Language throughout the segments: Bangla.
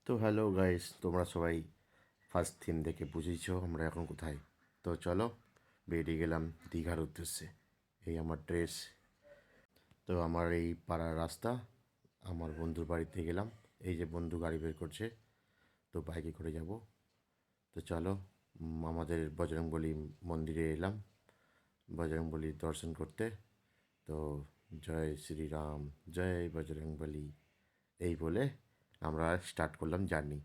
তো হ্যালো গাইস, তোমরা সবাই ফার্স্ট থিম দেখে বুঝেছো আমরা এখন কোথায়। তো চলো বেরিয়ে গেলাম দীঘার উদ্দেশ্যে। এই আমার ড্রেস। তো আমার এই পাড়ার রাস্তা, আমার বন্ধুর বাড়িতে গেলাম। এই যে বন্ধু গাড়ি বের করছে, তো বাইকে করে যাব। তো চলো আমাদের বজরংবলী মন্দিরে এলাম বজরংবলীর দর্শন করতে। তো জয় শ্রীরাম, জয় বজরংবলী এই বলে আমরা স্টার্ট করলাম জার্নি।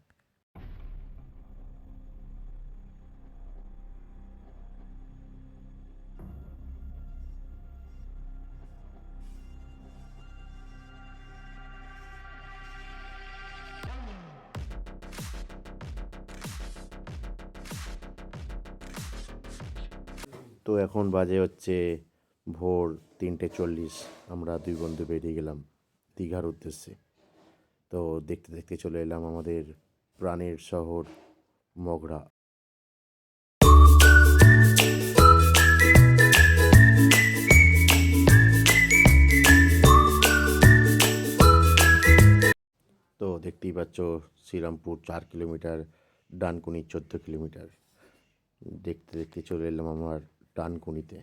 তো এখন বাজে হচ্ছে ভোর 3:40। আমরা দুই বন্ধু বেরিয়ে গেলাম দীঘার উদ্দেশ্যে। তো দেখতে দেখতে চলে এলাম আমাদের প্রাণের শহর মগরা। তো দেখতেই পাচ্ছ শ্রীরামপুর 4 কিলোমিটার, ডানকুনি 14 কিলোমিটার। দেখতে দেখতে চলে এলাম আমার ডানকুনিতে।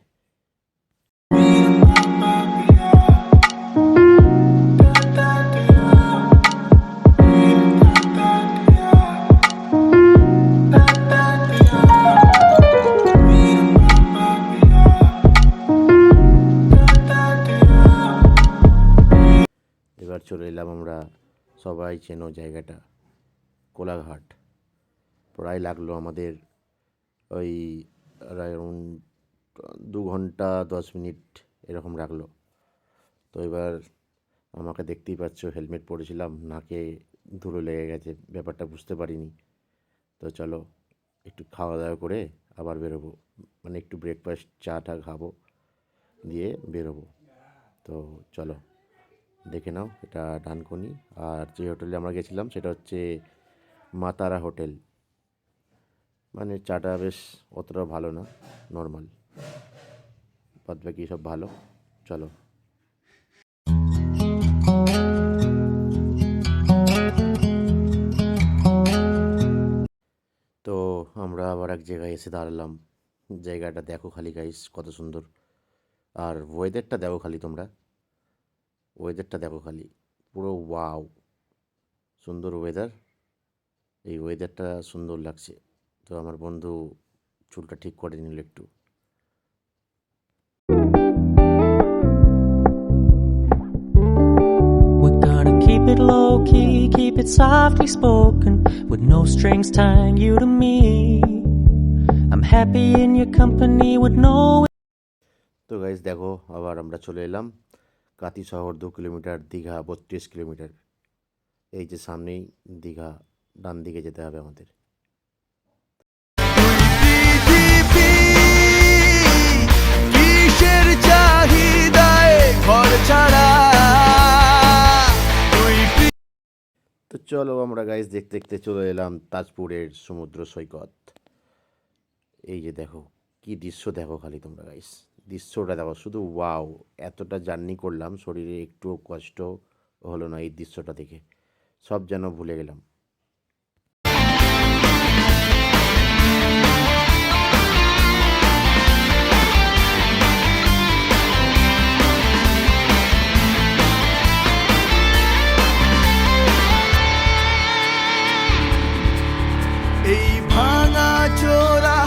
এবার চলে এলাম আমরা, সবাই চেনো জায়গাটা, কোলাঘাট। প্রায় লাগলো আমাদের ওই অ্যারাউন্ড 2 ঘন্টা 10 মিনিট এরকম লাগলো। তো এবার আমাকে দেখতেই পাচ্ছ, হেলমেট পরেছিলাম, নাকে ধুলো লেগে গেছে, ব্যাপারটা বুঝতে পারিনি। তো চলো একটু খাওয়া দাওয়া করে আবার বেরোবো, মানে একটু ব্রেকফাস্ট চা টা খাবো, দিয়ে বেরোবো। তো চলো দেখে নাও, এটা ডানকুনি। আর যে হোটেলে আমরা গেছিলাম সেটা হচ্ছে মা তারা হোটেল। মানে চাটা বেশ অতটা ভালো না, নর্মাল, বাদ বাকি সব ভালো। চলো। তো আমরা আবার এক জায়গায় এসে দাঁড়ালাম। জায়গাটা দেখো খালি গাইস, কত সুন্দর। আর ওয়েদারটা দেখো খালি তোমরা, ওয়েদারটা দেখো খালি, পুরো ওয়াও, সুন্দর ওয়েদার। এই ওয়েদারটা সুন্দর লাগছে। তো আমার বন্ধু চুলটা ঠিক করে নিল একটু। We're gonna keep it low key, keep it softly spoken, with no strings tying you to me. I'm happy in your company with no. তো গাইস দেখো, আবার আমরা চলে এলাম কাতি শহর, 2 কিলোমিটার, দীঘা 32 কিলোমিটার। এই যে সামনেই দীঘা, ডান দিকে যেতে হবে আমাদের। তো চলো আমরা গাইস দেখতে দেখতে চলে এলাম তাজপুরের সমুদ্র সৈকত। এই যে দেখো কি দৃশ্য, দেখো খালি তোমরা গাইস, দৃশ্যটা দেখো শুধু ওয়াও। এতটা জার্নি করলাম, শরীরে একটু কষ্ট হলো না এই দৃশ্যটা দেখে, সব যেন ভুলে গেলাম। এই ভাঙা চোরা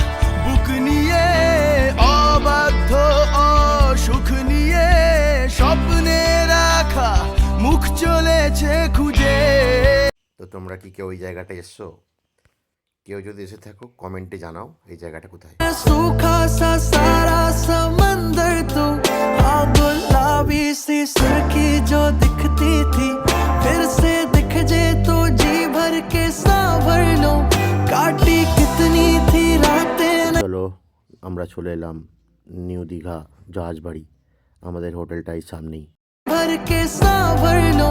বুক নিয়ে, অবাধ্য অসুখ নিয়ে, স্বপ্নে রাখা মুখ চলেছে খুঁজে। তো তোমরা কি কেউ ওই জায়গাটা এসছো? কেউ যদি এসে থাকো কমেন্টে জানাও এই জায়গাটা কোথায়। सूखा सा सारा समंदर तो हाँ, गुलाबी सी सुर्खी जो दिखती थी, फिर से दिख जे तो जी भर के सांभर लो, काटी कितनी थी रातें। চলো আমরা চলে এলাম নিউ দীঘা জাহাজবাড়ি, আমাদের হোটেলটাই সামনেই। भर के सांभर लो,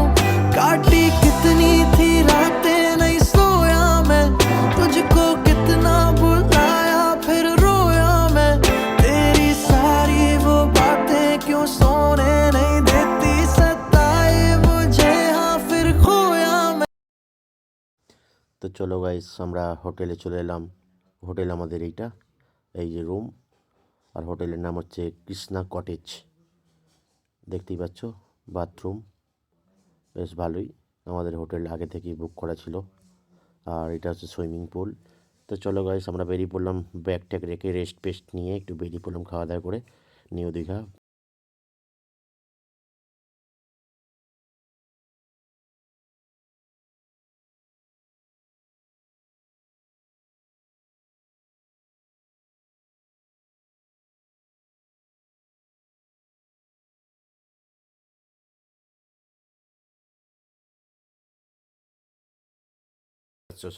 काटी कितनी थी रातें, नहीं सोया मैं, तुझको कितना बुलाया फिर रोया मैं, तेरी सारी वो बातें क्यों सोने नहीं देती, सताए मुझे हाँ फिर खोया मैं। তো চলো গাইস, আমরা হোটেলে চলে এলাম। হোটেল আমাদের এইটা, এই যে রুম। আর হোটেলের নাম হচ্ছে কৃষ্ণা কটেজ। দেখতেই পাচ্ছ, বাথরুম বেশ ভালোই। আমাদের হোটেল আগে থেকেই বুক করা ছিল। আর এটা হচ্ছে সুইমিং পুল। তো চলো গাইস, আমরা বেরিয়ে পড়লাম ব্যাগ ট্যাগ রেখে, রেস্ট পেস্ট নিয়ে একটু বেরিয়ে পড়লাম খাওয়া দাওয়া করে নিউ দীঘা।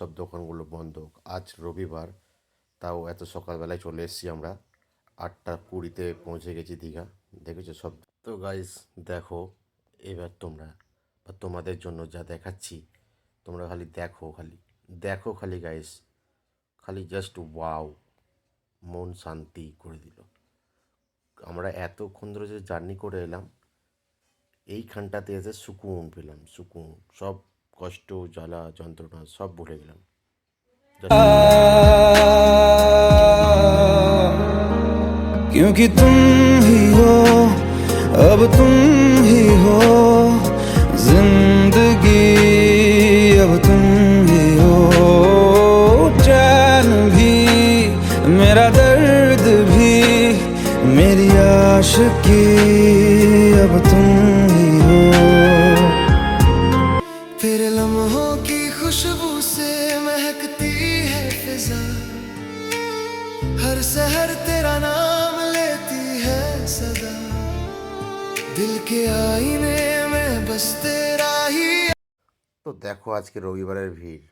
সব দোকানগুলো বন্ধ, আজ রবিবার, তাও এত সকালবেলায় চলে এসেছি আমরা। 8টা 20-তে পৌঁছে গেছি দীঘা। দেখেছো সব। তো গাইস দেখো, এবার তোমরা বা তোমাদের জন্য যা দেখাচ্ছি, তোমরা খালি দেখো, খালি দেখো, খালি গাইস, খালি জাস্ট ওয়াও, মন শান্তি করে দিল। আমরা এতক্ষণ ধরে যে জার্নি করে এলাম, এইখানটাতে এসে সুকুন পেলাম, সুকুন। সব কষ্ট, জ্বালা, যন্ত্রণা সব ভুলে গেলাম। क्योंकि तुम ही हो, अब तुम ही हो जिंदगी, अब तुम ही हो चैन भी, मेरा दर्द भी, मेरी आशिकी, अब तुम ही हो। तेरे लम्हों की खुशबू से महकती है फिजा, हर शहर तेरा नाम लेती है सदा, दिल के आईने में बस तेरा ही। তো দেখো আজকে রবিবারের ভিড়।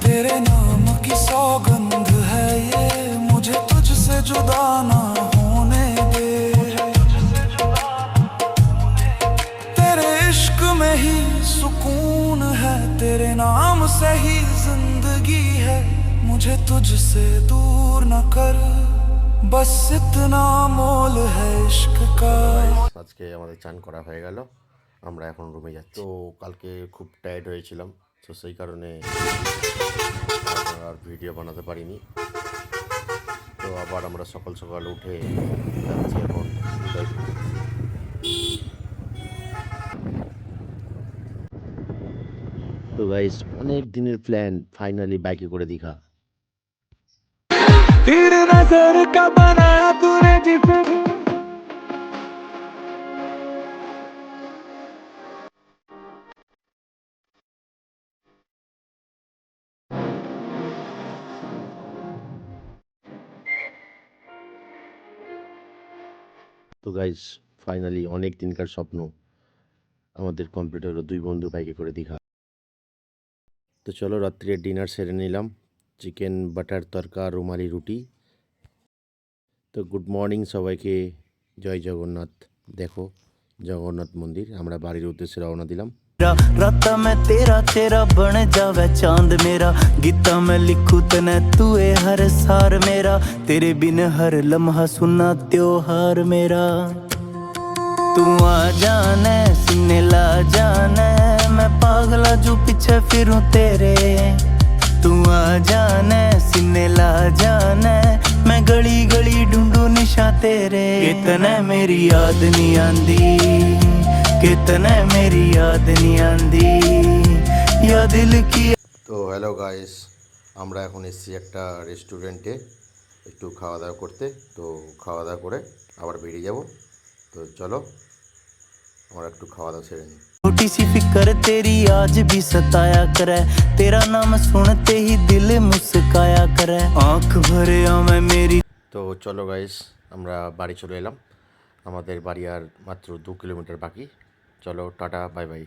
तेरे नाम की सौगंध है ये, मुझे तुझसे जुदा ना होने दे, तेरे इश्क में ही सुकून है, तेरे नाम से ही जिंदगी है, मुझे तुझसे दूर न कर, बस इतना मोल है इश्क का। আজকে আমাদের চান করা হয়ে গেল, আমরা এখন রুমে যাচ্ছি। তো কালকে খুব টায়ার্ড হয়েছিলাম, তো সেই কারণে আর ভিডিও বানাতে পারিনি। তো আবার আমরা সকাল সকাল উঠে যাচ্ছি এখন উদয়পুর। তো গাইস, অনেক দিনের প্ল্যান ফাইনালি বাইকে করে দীঘা। तेरे नजर का बनाया तूने जिसे, তো গাইস ফাইনালি অনেক দিনকার স্বপ্ন আমাদের কমপ্লিট হলো, 2 বন্ধু বাইকে করে দীঘা। তো চলো রাত্রে ডিনার সেরে নিলাম, চিকেন বাটার তরকা, রুমালি রুটি। তো গুড মর্নিং সবাইকে, জয় জগন্নাথ। দেখো জগন্নাথ মন্দির, আমরা বাড়ির উদ্দেশ্যে রওনা দিলাম। राता मैं तेरा तेरा बन जावे चांद मेरा, गीता मैं लिखू तने तू ए हर सार मेरा, तेरे बिन हर लम्हा सुना त्योहार मेरा। तू आ जाने सीने ला जाने, मैं पागला जो पीछे फिरूं तेरे, तू आ जाने सीने ला जाने, मैं गली गली ढूंढू निशा तेरे, कितने मेरी याद नहीं आंदी, कितने मेरी याद नहीं आंदी, या दिल की। তো হ্যালো গাইস, আমরা এখন এসেছি একটা রেস্টুরেন্টে একটু খাওয়া দাওয়া করতে। তো খাওয়া দাওয়া করে আবার বেরিয়ে যাব। তো চলো আমরা একটু খাওয়া দাওয়া সেরে নিই। छोटी सी फिक्र तेरी आज भी सताया करे, तेरा नाम सुनते ही दिल मुस्काया करे, आंख भरे मैं मेरी। তো চলো গাইস, আমরা বাড়ি চলে এলাম। আমাদের বাড়ি আর মাত্র 2 কিলোমিটার বাকি। চলো টাটা, বাই বাই।